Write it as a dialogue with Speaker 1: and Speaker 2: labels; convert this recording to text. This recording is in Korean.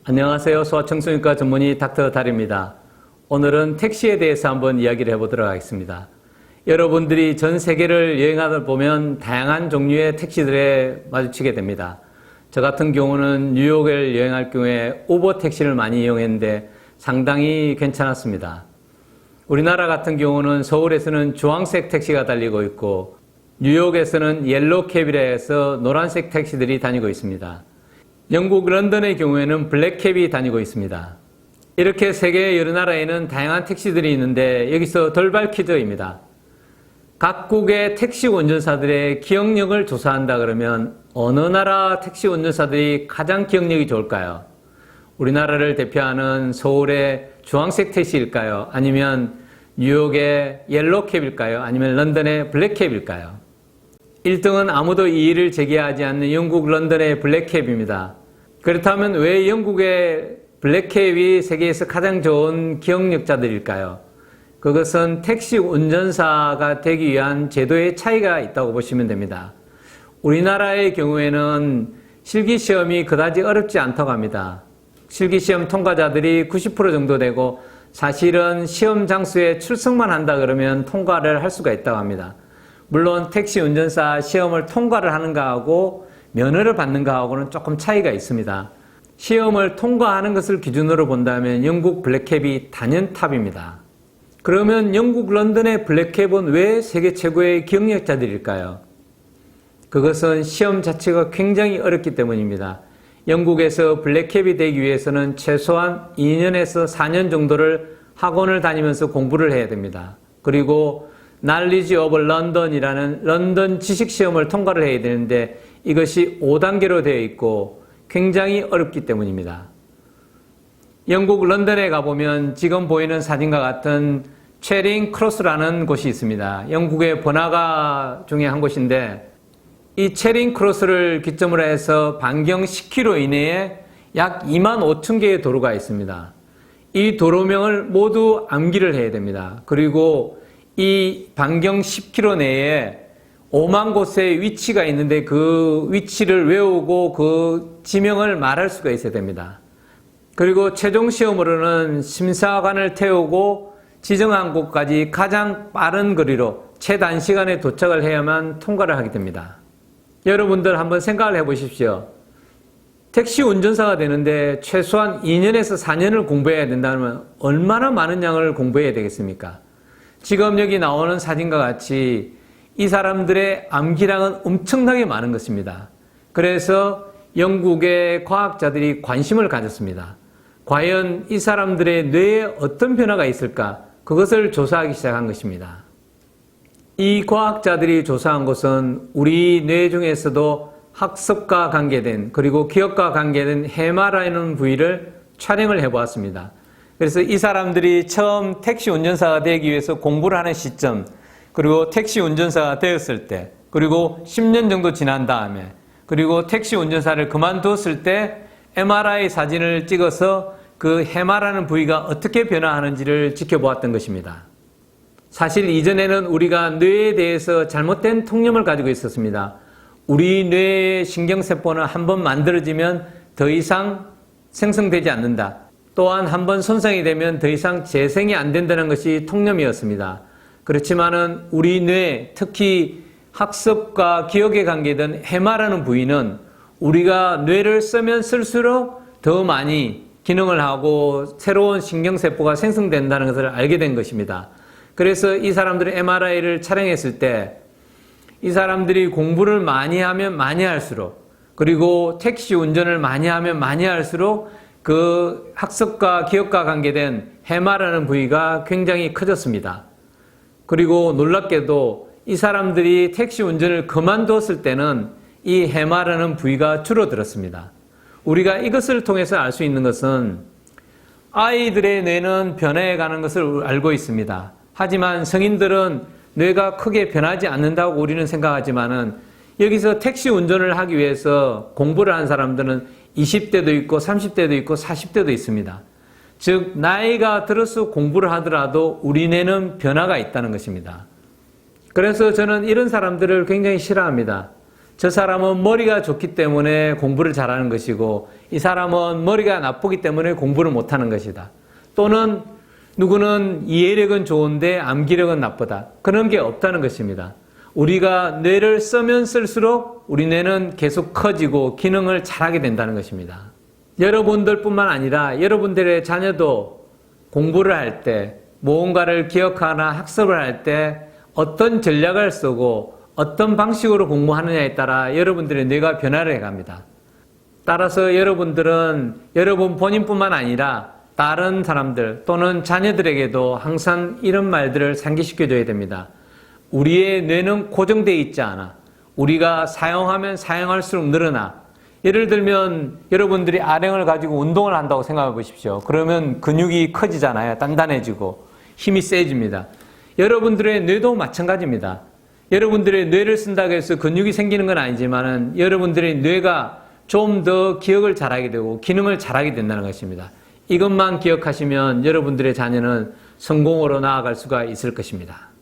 Speaker 1: 안녕하세요. 소아청소년과 전문의 닥터 달입니다. 오늘은 택시에 대해서 한번 이야기를 해보도록 하겠습니다. 여러분들이 전 세계를 여행하다 보면 다양한 종류의 택시들에 마주치게 됩니다. 저 같은 경우는 뉴욕을 여행할 경우에 우버 택시를 많이 이용했는데 상당히 괜찮았습니다. 우리나라 같은 경우는 서울에서는 주황색 택시가 달리고 있고 뉴욕에서는 옐로우캡이라 해서 노란색 택시들이 다니고 있습니다. 영국 런던의 경우에는 블랙캡이 다니고 있습니다. 이렇게 세계 여러 나라에는 다양한 택시들이 있는데 여기서 돌발 퀴즈입니다. 각국의 택시 운전사들의 기억력을 조사한다 그러면 어느 나라 택시 운전사들이 가장 기억력이 좋을까요? 우리나라를 대표하는 서울의 주황색 택시일까요? 아니면 뉴욕의 옐로우캡일까요? 아니면 런던의 블랙캡일까요? 1등은 아무도 이의를 제기하지 않는 영국 런던의 블랙캡입니다. 그렇다면 왜 영국의 블랙캡이 세계에서 가장 좋은 기억력자들일까요? 그것은 택시 운전사가 되기 위한 제도의 차이가 있다고 보시면 됩니다. 우리나라의 경우에는 실기시험이 그다지 어렵지 않다고 합니다. 실기시험 통과자들이 90% 정도 되고 사실은 시험 장소에 출석만 한다 그러면 통과를 할 수가 있다고 합니다. 물론 택시 운전사 시험을 통과를 하는가 하고 면허를 받는가 하고는 조금 차이가 있습니다. 시험을 통과하는 것을 기준으로 본다면 영국 블랙캡이 단연탑입니다. 그러면 영국 런던의 블랙캡은 왜 세계 최고의 기억력자들일까요? 그것은 시험 자체가 굉장히 어렵기 때문입니다. 영국에서 블랙캡이 되기 위해서는 최소한 2년에서 4년 정도를 학원을 다니면서 공부를 해야 됩니다. 그리고 Knowledge of London이라는 런던 지식시험을 통과를 해야 되는데 이것이 5단계로 되어 있고 굉장히 어렵기 때문입니다. 영국 런던에 가보면 지금 보이는 사진과 같은 체링 크로스라는 곳이 있습니다. 영국의 번화가 중에 한 곳인데 이 체링 크로스를 기점으로 해서 반경 10km 이내에 약 25,000개의 도로가 있습니다. 이 도로명을 모두 암기를 해야 됩니다. 그리고 이 반경 10km 내에 5만 곳의 위치가 있는데 그 위치를 외우고 그 지명을 말할 수가 있어야 됩니다. 그리고 최종 시험으로는 심사관을 태우고 지정한 곳까지 가장 빠른 거리로 최단시간에 도착을 해야만 통과를 하게 됩니다. 여러분들 한번 생각을 해보십시오. 택시 운전사가 되는데 최소한 2년에서 4년을 공부해야 된다면 얼마나 많은 양을 공부해야 되겠습니까? 지금 여기 나오는 사진과 같이 이 사람들의 암기량은 엄청나게 많은 것입니다. 그래서 영국의 과학자들이 관심을 가졌습니다. 과연 이 사람들의 뇌에 어떤 변화가 있을까? 그것을 조사하기 시작한 것입니다. 이 과학자들이 조사한 것은 우리 뇌 중에서도 학습과 관계된 그리고 기억과 관계된 해마라는 부위를 촬영을 해보았습니다. 그래서 이 사람들이 처음 택시 운전사가 되기 위해서 공부를 하는 시점, 그리고 택시 운전사가 되었을 때, 그리고 10년 정도 지난 다음에, 그리고 택시 운전사를 그만두었을 때 MRI 사진을 찍어서 그 해마라는 부위가 어떻게 변화하는지를 지켜보았던 것입니다. 사실 이전에는 우리가 뇌에 대해서 잘못된 통념을 가지고 있었습니다. 우리 뇌의 신경세포는 한번 만들어지면 더 이상 생성되지 않는다. 또한 한번 손상이 되면 더 이상 재생이 안 된다는 것이 통념이었습니다. 그렇지만은 우리 뇌, 특히 학습과 기억에 관계된 해마라는 부위는 우리가 뇌를 쓰면 쓸수록 더 많이 기능을 하고 새로운 신경세포가 생성된다는 것을 알게 된 것입니다. 그래서 이 사람들의 MRI를 촬영했을 때 이 사람들이 공부를 많이 하면 많이 할수록 그리고 택시 운전을 많이 하면 많이 할수록 그 학습과 기억과 관계된 해마라는 부위가 굉장히 커졌습니다. 그리고 놀랍게도 이 사람들이 택시 운전을 그만두었을 때는 이 해마라는 부위가 줄어들었습니다. 우리가 이것을 통해서 알 수 있는 것은 아이들의 뇌는 변해가는 것을 알고 있습니다. 하지만 성인들은 뇌가 크게 변하지 않는다고 우리는 생각하지만은 여기서 택시 운전을 하기 위해서 공부를 한 사람들은 20대도 있고 30대도 있고 40대도 있습니다. 즉 나이가 들어서 공부를 하더라도 우리 뇌는 변화가 있다는 것입니다. 그래서 저는 이런 사람들을 굉장히 싫어합니다. 저 사람은 머리가 좋기 때문에 공부를 잘하는 것이고 이 사람은 머리가 나쁘기 때문에 공부를 못하는 것이다. 또는 누구는 이해력은 좋은데 암기력은 나쁘다. 그런 게 없다는 것입니다. 우리가 뇌를 쓰면 쓸수록 우리 뇌는 계속 커지고 기능을 잘하게 된다는 것입니다. 여러분들뿐만 아니라 여러분들의 자녀도 공부를 할 때 무언가를 기억하거나 학습을 할 때 어떤 전략을 쓰고 어떤 방식으로 공부하느냐에 따라 여러분들의 뇌가 변화를 해갑니다. 따라서 여러분들은 여러분 본인뿐만 아니라 다른 사람들 또는 자녀들에게도 항상 이런 말들을 상기시켜줘야 됩니다. 우리의 뇌는 고정되어 있지 않아. 우리가 사용하면 사용할수록 늘어나. 예를 들면 여러분들이 아령을 가지고 운동을 한다고 생각해 보십시오. 그러면 근육이 커지잖아요. 단단해지고 힘이 세집니다. 여러분들의 뇌도 마찬가지입니다. 여러분들의 뇌를 쓴다고 해서 근육이 생기는 건 아니지만 여러분들의 뇌가 좀 더 기억을 잘하게 되고 기능을 잘하게 된다는 것입니다. 이것만 기억하시면 여러분들의 자녀는 성공으로 나아갈 수가 있을 것입니다.